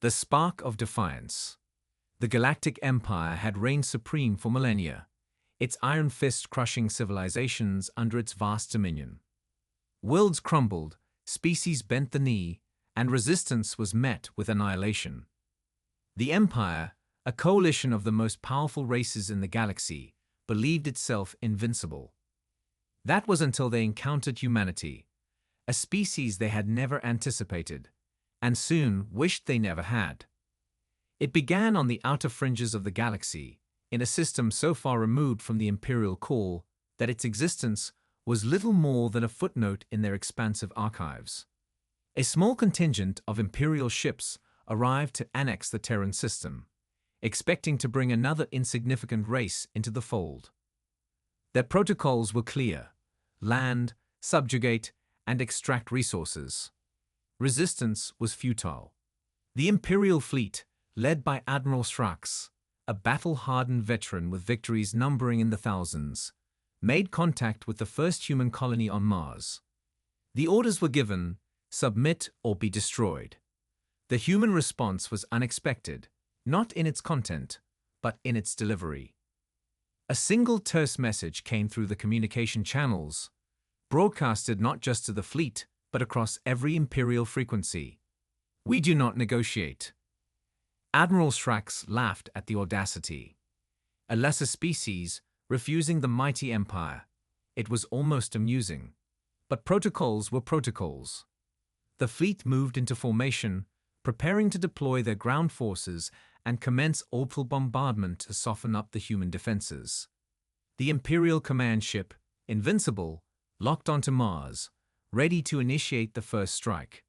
The spark of defiance. The Galactic Empire had reigned supreme for millennia, its iron fist crushing civilizations under its vast dominion. Worlds crumbled, species bent the knee, and resistance was met with annihilation. The Empire, a coalition of the most powerful races in the galaxy, believed itself invincible. That was until they encountered humanity, a species they had never anticipated, and soon wished they never had. It began on the outer fringes of the galaxy, in a system so far removed from the Imperial core that its existence was little more than a footnote in their expansive archives. A small contingent of Imperial ships arrived to annex the Terran system, expecting to bring another insignificant race into the fold. Their protocols were clear: land, subjugate, and extract resources. Resistance was futile. The Imperial fleet, led by Admiral Strax, a battle-hardened veteran with victories numbering in the thousands, made contact with the first human colony on Mars. The orders were given: submit or be destroyed. The human response was unexpected, not in its content, but in its delivery. A single terse message came through the communication channels, broadcasted not just to the fleet, but across every Imperial frequency: "We do not negotiate." Admiral Strax laughed at the audacity. A lesser species, refusing the mighty Empire. It was almost amusing. But protocols were protocols. The fleet moved into formation, preparing to deploy their ground forces and commence orbital bombardment to soften up the human defenses. The Imperial command ship, Invincible, locked onto Mars, ready to initiate the first strike.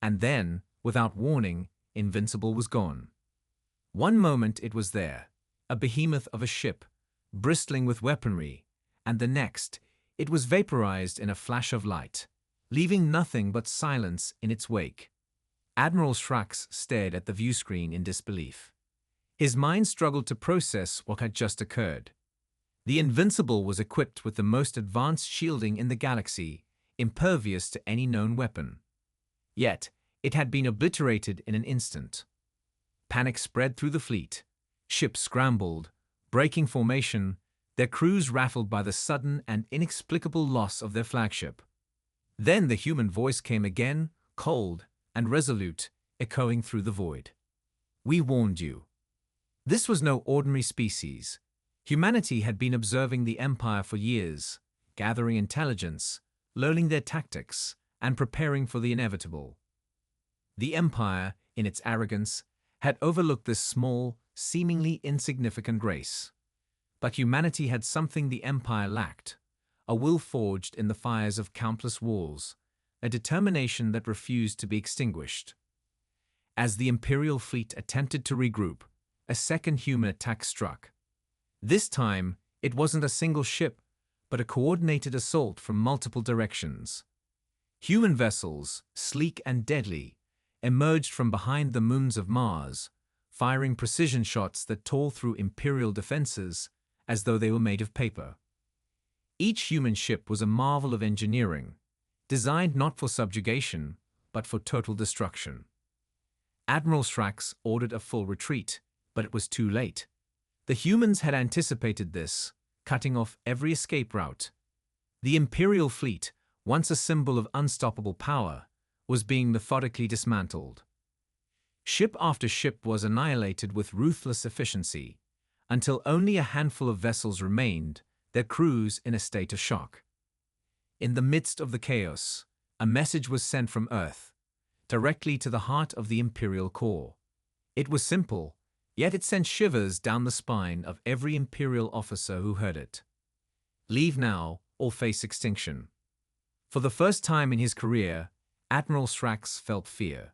And then, without warning, Invincible was gone. One moment it was there, a behemoth of a ship, bristling with weaponry, and the next, it was vaporized in a flash of light, leaving nothing but silence in its wake. Admiral Strax stared at the viewscreen in disbelief. His mind struggled to process what had just occurred. The Invincible was equipped with the most advanced shielding in the galaxy, impervious to any known weapon. Yet, it had been obliterated in an instant. Panic spread through the fleet. Ships scrambled, breaking formation, their crews rattled by the sudden and inexplicable loss of their flagship. Then the human voice came again, cold and resolute, echoing through the void. "We warned you." This was no ordinary species. Humanity had been observing the Empire for years, gathering intelligence, learning their tactics, and preparing for the inevitable. The Empire, in its arrogance, had overlooked this small, seemingly insignificant race. But humanity had something the Empire lacked: a will forged in the fires of countless wars, a determination that refused to be extinguished. As the Imperial fleet attempted to regroup, a second human attack struck. This time, it wasn't a single ship, but a coordinated assault from multiple directions. Human vessels, sleek and deadly, emerged from behind the moons of Mars, firing precision shots that tore through Imperial defenses as though they were made of paper. Each human ship was a marvel of engineering, designed not for subjugation, but for total destruction. Admiral Strax ordered a full retreat, but it was too late. The humans had anticipated this, cutting off every escape route. The Imperial fleet, once a symbol of unstoppable power, was being methodically dismantled. Ship after ship was annihilated with ruthless efficiency, until only a handful of vessels remained, their crews in a state of shock. In the midst of the chaos, a message was sent from Earth, directly to the heart of the Imperial core. It was simple, yet it sent shivers down the spine of every Imperial officer who heard it. Leave now, or face extinction. For the first time in his career, Admiral Strax felt fear.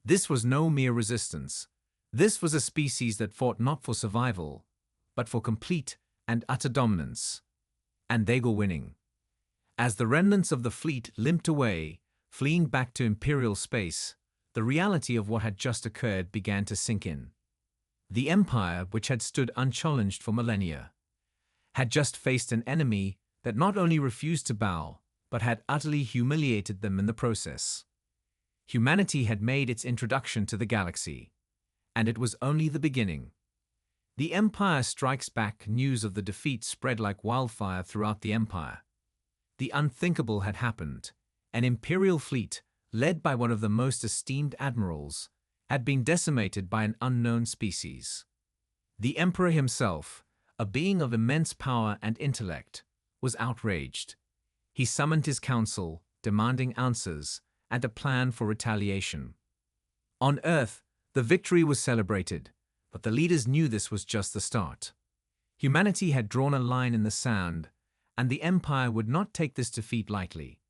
This was no mere resistance. This was a species that fought not for survival, but for complete and utter dominance. And they were winning. As the remnants of the fleet limped away, fleeing back to Imperial space, the reality of what had just occurred began to sink in. The Empire, which had stood unchallenged for millennia, had just faced an enemy that not only refused to bow, but had utterly humiliated them in the process. Humanity had made its introduction to the galaxy, and it was only the beginning. The Empire Strikes Back news of the defeat spread like wildfire throughout the Empire. The unthinkable had happened. An Imperial fleet, led by one of the most esteemed admirals, had been decimated by an unknown species. The Emperor himself, a being of immense power and intellect, was outraged. He summoned his council, demanding answers and a plan for retaliation. On Earth, the victory was celebrated, but the leaders knew this was just the start. Humanity had drawn a line in the sand, and the Empire would not take this defeat lightly.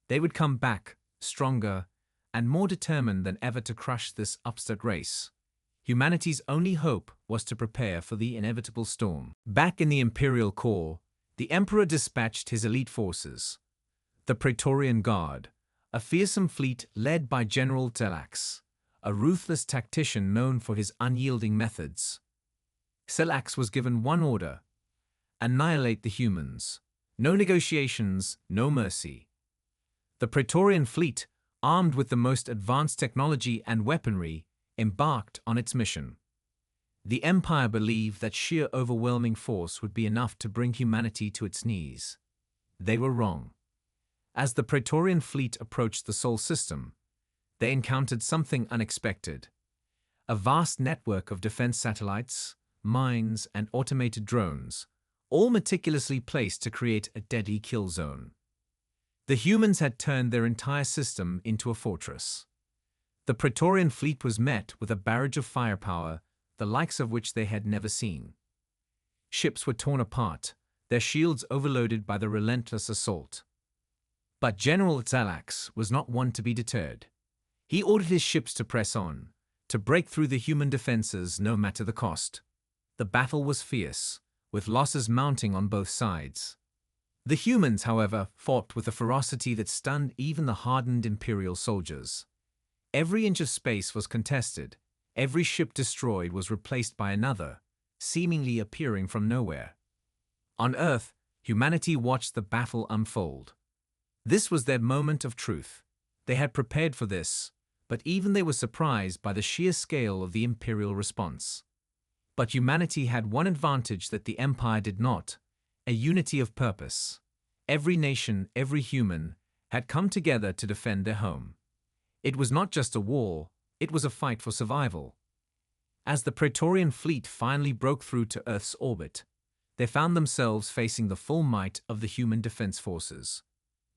They would come back, stronger and more determined than ever to crush this upstart race. Humanity's only hope was to prepare for the inevitable storm. Back in the Imperial core, the Emperor dispatched his elite forces. The Praetorian Guard, a fearsome fleet led by General Selax, a ruthless tactician known for his unyielding methods. Selax was given one order: annihilate the humans. No negotiations, no mercy. The Praetorian fleet, armed with the most advanced technology and weaponry, embarked on its mission. The Empire believed that sheer overwhelming force would be enough to bring humanity to its knees. They were wrong. As the Praetorian fleet approached the Sol system, they encountered something unexpected. A vast network of defense satellites, mines, and automated drones, all meticulously placed to create a deadly kill zone. The humans had turned their entire system into a fortress. The Praetorian fleet was met with a barrage of firepower, the likes of which they had never seen. Ships were torn apart, their shields overloaded by the relentless assault. But General Selax was not one to be deterred. He ordered his ships to press on, to break through the human defenses no matter the cost. The battle was fierce, with losses mounting on both sides. The humans, however, fought with a ferocity that stunned even the hardened Imperial soldiers. Every inch of space was contested. Every ship destroyed was replaced by another, seemingly appearing from nowhere. On Earth, humanity watched the battle unfold. This was their moment of truth. They had prepared for this, but even they were surprised by the sheer scale of the Imperial response. But humanity had one advantage that the Empire did not: a unity of purpose. Every nation, every human, had come together to defend their home. It was not just a war, it was a fight for survival. As the Praetorian fleet finally broke through to Earth's orbit, they found themselves facing the full might of the human defense forces.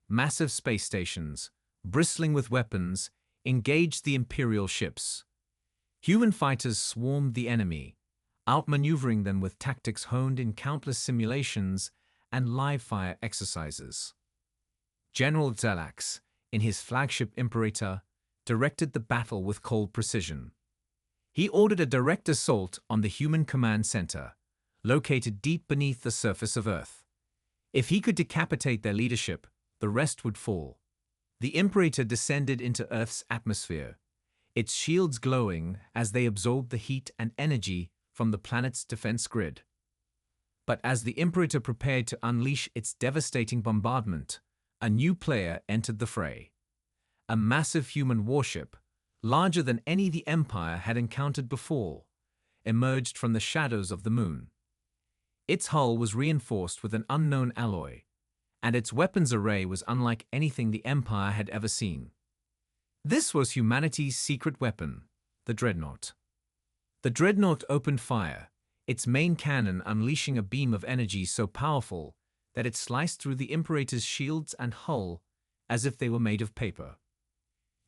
Massive space stations, bristling with weapons, engaged the Imperial ships. Human fighters swarmed the enemy, outmaneuvering them with tactics honed in countless simulations and live-fire exercises. General Selax, in his flagship Imperator, directed the battle with cold precision. He ordered a direct assault on the human command center, located deep beneath the surface of Earth. If he could decapitate their leadership, the rest would fall. The Imperator descended into Earth's atmosphere, its shields glowing as they absorbed the heat and energy from the planet's defense grid. But as the Imperator prepared to unleash its devastating bombardment, a new player entered the fray. A massive human warship, larger than any the Empire had encountered before, emerged from the shadows of the moon. Its hull was reinforced with an unknown alloy, and its weapons array was unlike anything the Empire had ever seen. This was humanity's secret weapon, the Dreadnought. The Dreadnought opened fire, its main cannon unleashing a beam of energy so powerful that it sliced through the Imperator's shields and hull as if they were made of paper.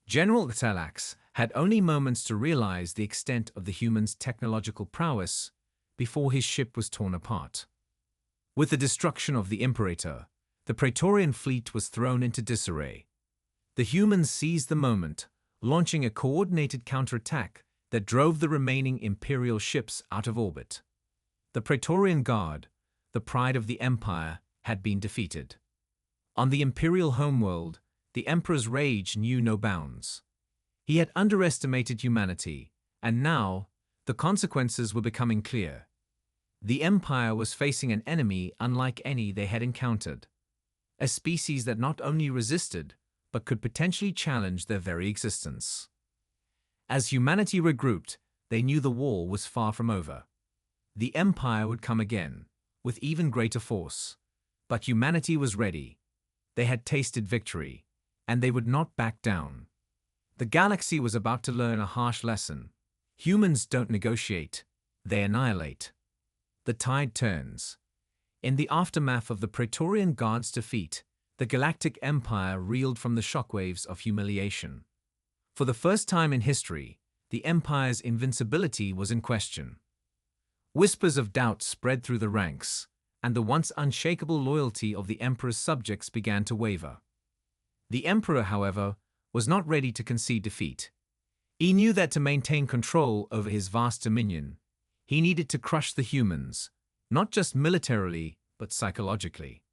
General Selax had only moments to realize the extent of the humans' technological prowess before his ship was torn apart. With the destruction of the Imperator, the Praetorian fleet was thrown into disarray. The humans seized the moment, launching a coordinated counterattack that drove the remaining Imperial ships out of orbit. The Praetorian Guard, the pride of the Empire, had been defeated. On the Imperial homeworld, the Emperor's rage knew no bounds. He had underestimated humanity, and now the consequences were becoming clear. The Empire was facing an enemy unlike any they had encountered. A species that not only resisted, but could potentially challenge their very existence. As humanity regrouped, they knew the war was far from over. The Empire would come again, with even greater force. But humanity was ready. They had tasted victory, and they would not back down. The galaxy was about to learn a harsh lesson. Humans don't negotiate, they annihilate. The tide turns. In the aftermath of the Praetorian Guard's defeat, the Galactic Empire reeled from the shockwaves of humiliation. For the first time in history, the Empire's invincibility was in question. Whispers of doubt spread through the ranks, and the once unshakable loyalty of the Emperor's subjects began to waver. The Emperor, however, was not ready to concede defeat. He knew that to maintain control over his vast dominion, he needed to crush the humans, not just militarily, but psychologically.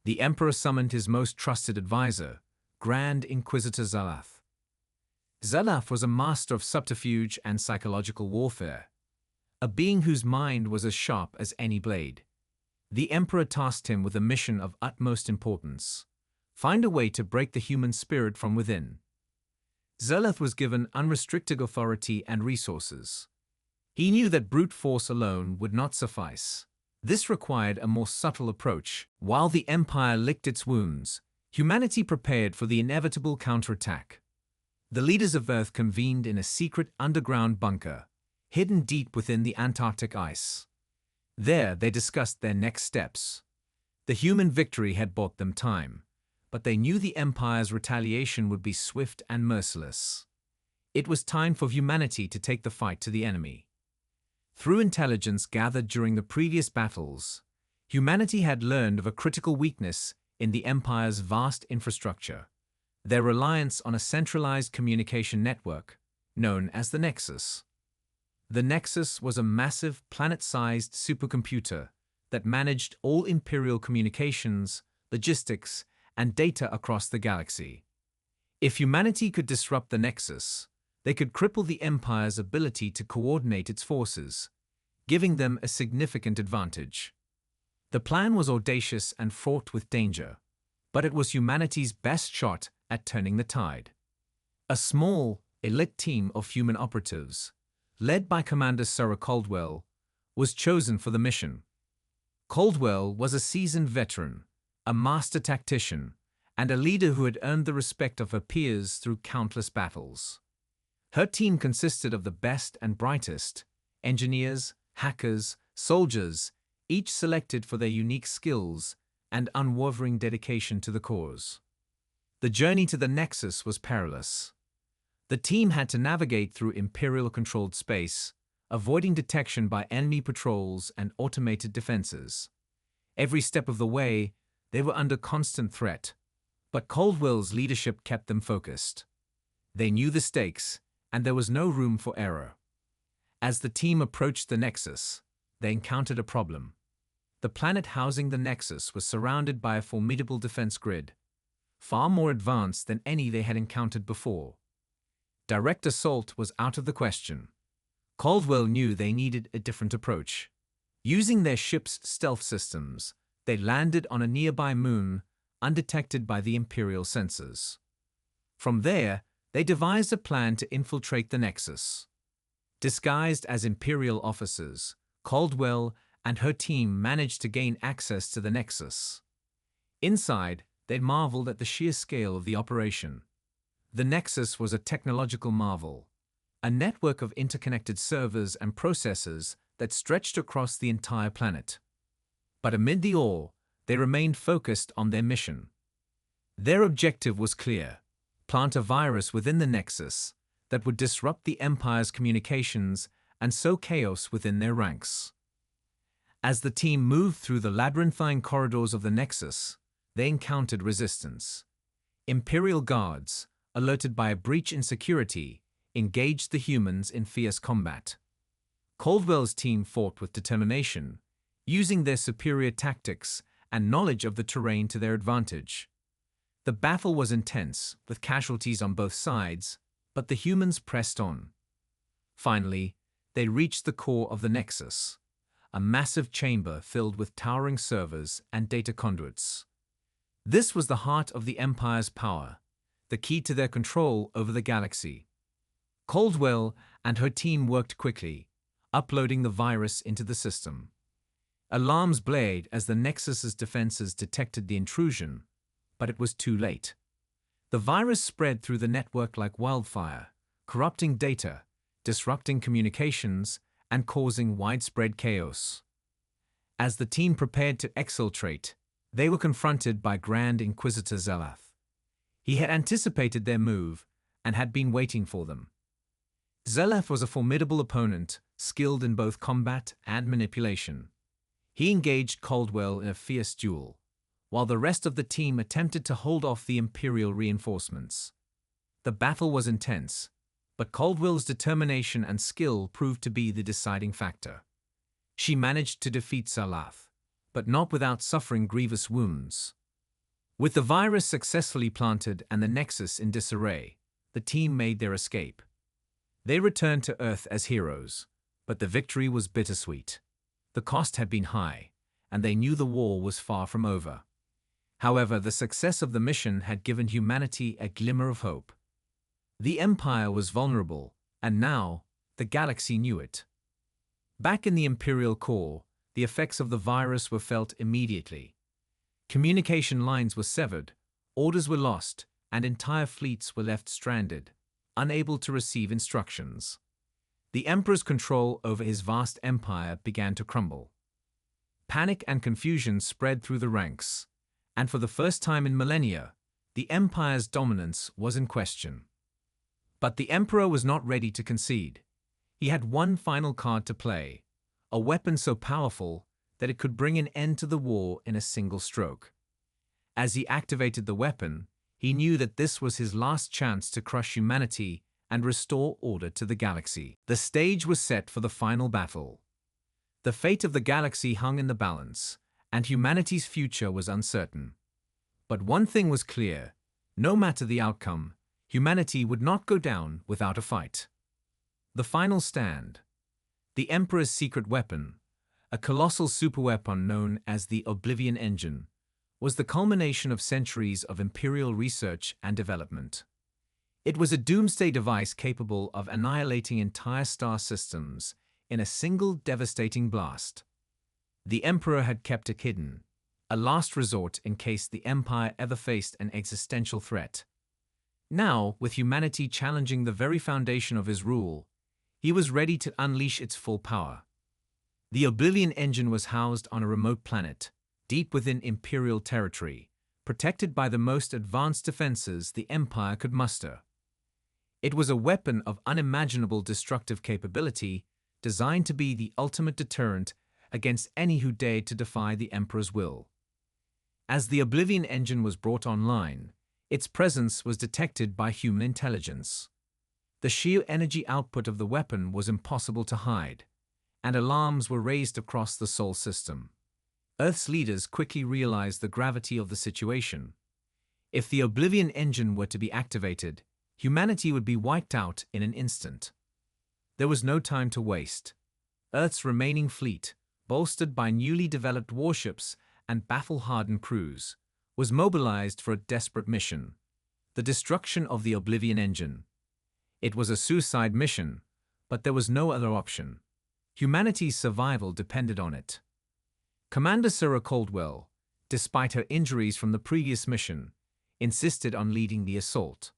The Emperor summoned his most trusted advisor, Grand Inquisitor Zalath. Zalath was a master of subterfuge and psychological warfare, a being whose mind was as sharp as any blade. The Emperor tasked him with a mission of utmost importance: find a way to break the human spirit from within. Zalath was given unrestricted authority and resources. He knew that brute force alone would not suffice. This required a more subtle approach. While the Empire licked its wounds, humanity prepared for the inevitable counterattack. The leaders of Earth convened in a secret underground bunker, hidden deep within the Antarctic ice. There they discussed their next steps. The human victory had bought them time, but they knew the Empire's retaliation would be swift and merciless. It was time for humanity to take the fight to the enemy. Through intelligence gathered during the previous battles, humanity had learned of a critical weakness in the Empire's vast infrastructure: their reliance on a centralized communication network, known as the Nexus. The Nexus was a massive, planet-sized supercomputer that managed all Imperial communications, logistics, and data across the galaxy. If humanity could disrupt the Nexus, they could cripple the Empire's ability to coordinate its forces, giving them a significant advantage. The plan was audacious and fraught with danger, but it was humanity's best shot at turning the tide. A small, elite team of human operatives, led by Commander Sarah Caldwell, was chosen for the mission. Caldwell was a seasoned veteran, a master tactician, and a leader who had earned the respect of her peers through countless battles. Her team consisted of the best and brightest: engineers, hackers, soldiers, each selected for their unique skills and unwavering dedication to the cause. The journey to the Nexus was perilous. The team had to navigate through Imperial-controlled space, avoiding detection by enemy patrols and automated defenses. Every step of the way, they were under constant threat, but Caldwell's leadership kept them focused. They knew the stakes, and there was no room for error. As the team approached the Nexus, they encountered a problem. The planet housing the Nexus was surrounded by a formidable defense grid, far more advanced than any they had encountered before. Direct assault was out of the question. Caldwell knew they needed a different approach. Using their ship's stealth systems, they landed on a nearby moon, undetected by the Imperial sensors. From there, they devised a plan to infiltrate the Nexus. Disguised as Imperial officers, Caldwell and her team managed to gain access to the Nexus. Inside, they marveled at the sheer scale of the operation. The Nexus was a technological marvel, a network of interconnected servers and processors that stretched across the entire planet. But amid the awe, they remained focused on their mission. Their objective was clear: plant a virus within the Nexus that would disrupt the Empire's communications and sow chaos within their ranks. As the team moved through the labyrinthine corridors of the Nexus, they encountered resistance. Imperial guards, alerted by a breach in security, engaged the humans in fierce combat. Caldwell's team fought with determination, using their superior tactics and knowledge of the terrain to their advantage. The battle was intense, with casualties on both sides, but the humans pressed on. Finally, they reached the core of the Nexus, a massive chamber filled with towering servers and data conduits. This was the heart of the Empire's power, the key to their control over the galaxy. Caldwell and her team worked quickly, uploading the virus into the system. Alarms blared as the Nexus's defenses detected the intrusion, but it was too late. The virus spread through the network like wildfire, corrupting data, disrupting communications, and causing widespread chaos. As the team prepared to exfiltrate, they were confronted by Grand Inquisitor Zelath. He had anticipated their move and had been waiting for them. Zelath was a formidable opponent, skilled in both combat and manipulation. He engaged Caldwell in a fierce duel, while the rest of the team attempted to hold off the Imperial reinforcements. The battle was intense, but Caldwell's determination and skill proved to be the deciding factor. She managed to defeat Zelath, but not without suffering grievous wounds. With the virus successfully planted and the Nexus in disarray, the team made their escape. They returned to Earth as heroes, but the victory was bittersweet. The cost had been high, and they knew the war was far from over. However, the success of the mission had given humanity a glimmer of hope. The Empire was vulnerable, and now, the galaxy knew it. Back in the Imperial core, the effects of the virus were felt immediately. Communication lines were severed, orders were lost, and entire fleets were left stranded, unable to receive instructions. The Emperor's control over his vast empire began to crumble. Panic and confusion spread through the ranks, and for the first time in millennia, the Empire's dominance was in question. But the Emperor was not ready to concede. He had one final card to play, a weapon so powerful that it could bring an end to the war in a single stroke. As he activated the weapon, he knew that this was his last chance to crush humanity and restore order to the galaxy. The stage was set for the final battle. The fate of the galaxy hung in the balance, and humanity's future was uncertain. But one thing was clear: no matter the outcome, humanity would not go down without a fight. The final stand. The Emperor's secret weapon, a colossal superweapon known as the Oblivion Engine, was the culmination of centuries of Imperial research and development. It was a doomsday device capable of annihilating entire star systems in a single devastating blast. The Emperor had kept it hidden, a last resort in case the Empire ever faced an existential threat. Now, with humanity challenging the very foundation of his rule, he was ready to unleash its full power. The Oblivion Engine was housed on a remote planet, deep within Imperial territory, protected by the most advanced defenses the Empire could muster. It was a weapon of unimaginable destructive capability, designed to be the ultimate deterrent against any who dared to defy the Emperor's will. As the Oblivion Engine was brought online, its presence was detected by human intelligence. The sheer energy output of the weapon was impossible to hide, and alarms were raised across the Sol system. Earth's leaders quickly realized the gravity of the situation. If the Oblivion Engine were to be activated, humanity would be wiped out in an instant. There was no time to waste. Earth's remaining fleet, bolstered by newly developed warships and battle-hardened crews, was mobilized for a desperate mission: the destruction of the Oblivion Engine. It was a suicide mission, but there was no other option. Humanity's survival depended on it. Commander Sarah Caldwell, despite her injuries from the previous mission, insisted on leading the assault.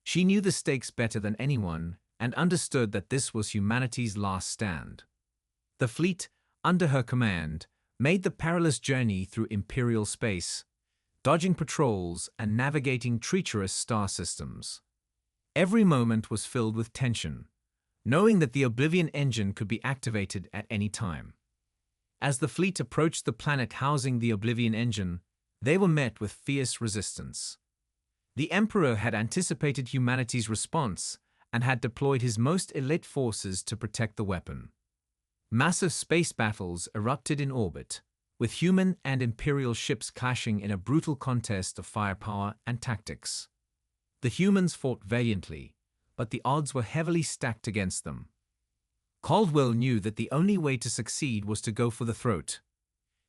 She knew the stakes better than anyone and understood that this was humanity's last stand. The fleet, under her command, made the perilous journey through Imperial space, dodging patrols and navigating treacherous star systems. Every moment was filled with tension, knowing that the Oblivion Engine could be activated at any time. As the fleet approached the planet housing the Oblivion Engine, they were met with fierce resistance. The Emperor had anticipated humanity's response and had deployed his most elite forces to protect the weapon. Massive space battles erupted in orbit, with human and Imperial ships clashing in a brutal contest of firepower and tactics. The humans fought valiantly, but the odds were heavily stacked against them. Caldwell knew that the only way to succeed was to go for the throat.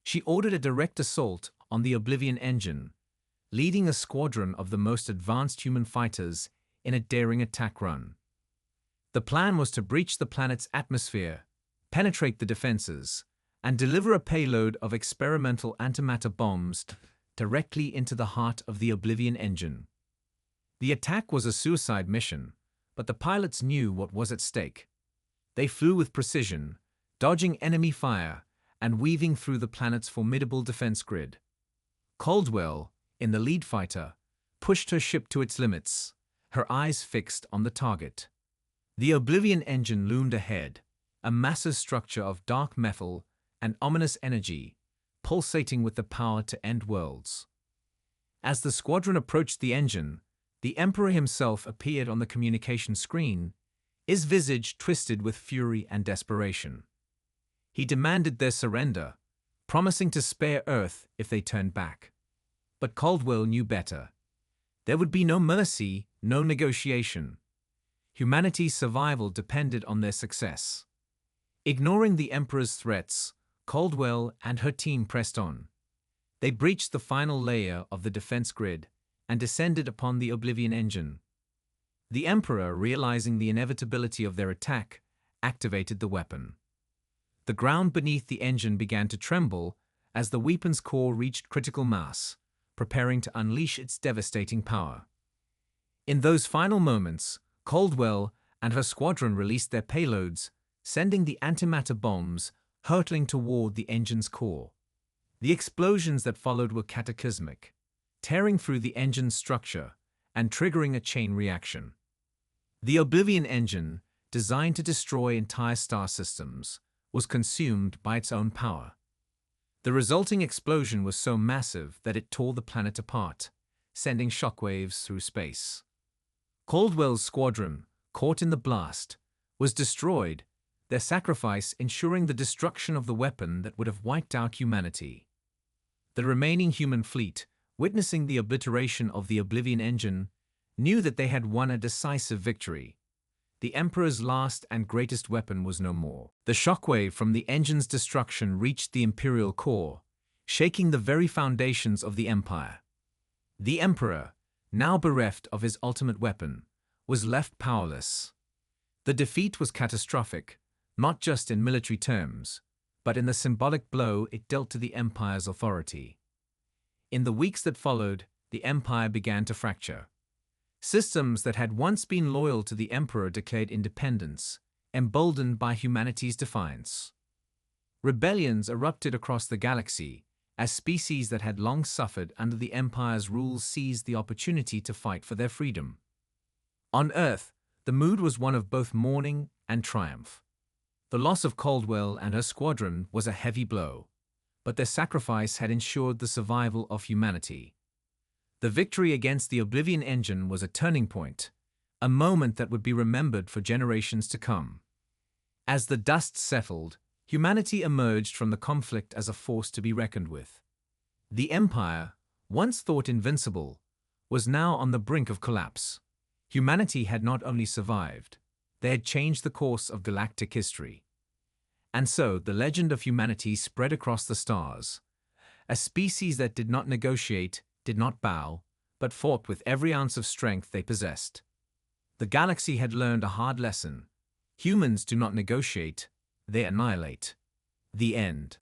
She ordered a direct assault on the Oblivion Engine, leading a squadron of the most advanced human fighters in a daring attack run. The plan was to breach the planet's atmosphere, penetrate the defenses, and deliver a payload of experimental antimatter bombs directly into the heart of the Oblivion engine. The attack was a suicide mission, but the pilots knew what was at stake. They flew with precision, dodging enemy fire and weaving through the planet's formidable defense grid. Caldwell, in the lead fighter, pushed her ship to its limits, her eyes fixed on the target. The Oblivion engine loomed ahead, a massive structure of dark metal and ominous energy, pulsating with the power to end worlds. As the squadron approached the engine, the Emperor himself appeared on the communication screen, his visage twisted with fury and desperation. He demanded their surrender, promising to spare Earth if they turned back. But Caldwell knew better. There would be no mercy, no negotiation. Humanity's survival depended on their success. Ignoring the Emperor's threats, Caldwell and her team pressed on. They breached the final layer of the defense grid and descended upon the Oblivion engine. The Emperor, realizing the inevitability of their attack, activated the weapon. The ground beneath the engine began to tremble as the weapon's core reached critical mass, preparing to unleash its devastating power. In those final moments, Caldwell and her squadron released their payloads, sending the antimatter bombs hurtling toward the engine's core. The explosions that followed were cataclysmic, tearing through the engine's structure and triggering a chain reaction. The Oblivion engine, designed to destroy entire star systems, was consumed by its own power. The resulting explosion was so massive that it tore the planet apart, sending shockwaves through space. Caldwell's squadron, caught in the blast, was destroyed, their sacrifice ensuring the destruction of the weapon that would have wiped out humanity. The remaining human fleet, witnessing the obliteration of the Oblivion engine, knew that they had won a decisive victory. The Emperor's last and greatest weapon was no more. The shockwave from the engine's destruction reached the Imperial core, shaking the very foundations of the Empire. The Emperor, now bereft of his ultimate weapon, was left powerless. The defeat was catastrophic, not just in military terms, but in the symbolic blow it dealt to the Empire's authority. In the weeks that followed, the Empire began to fracture. Systems that had once been loyal to the Emperor declared independence, emboldened by humanity's defiance. Rebellions erupted across the galaxy, as species that had long suffered under the Empire's rule seized the opportunity to fight for their freedom. On Earth, the mood was one of both mourning and triumph. The loss of Caldwell and her squadron was a heavy blow, but their sacrifice had ensured the survival of humanity. The victory against the Oblivion engine was a turning point, a moment that would be remembered for generations to come. As the dust settled, humanity emerged from the conflict as a force to be reckoned with. The Empire, once thought invincible, was now on the brink of collapse. Humanity had not only survived, they had changed the course of galactic history. And so the legend of humanity spread across the stars, a species that did not negotiate, did not bow, but fought with every ounce of strength they possessed. The galaxy had learned a hard lesson. Humans do not negotiate, they annihilate. The end.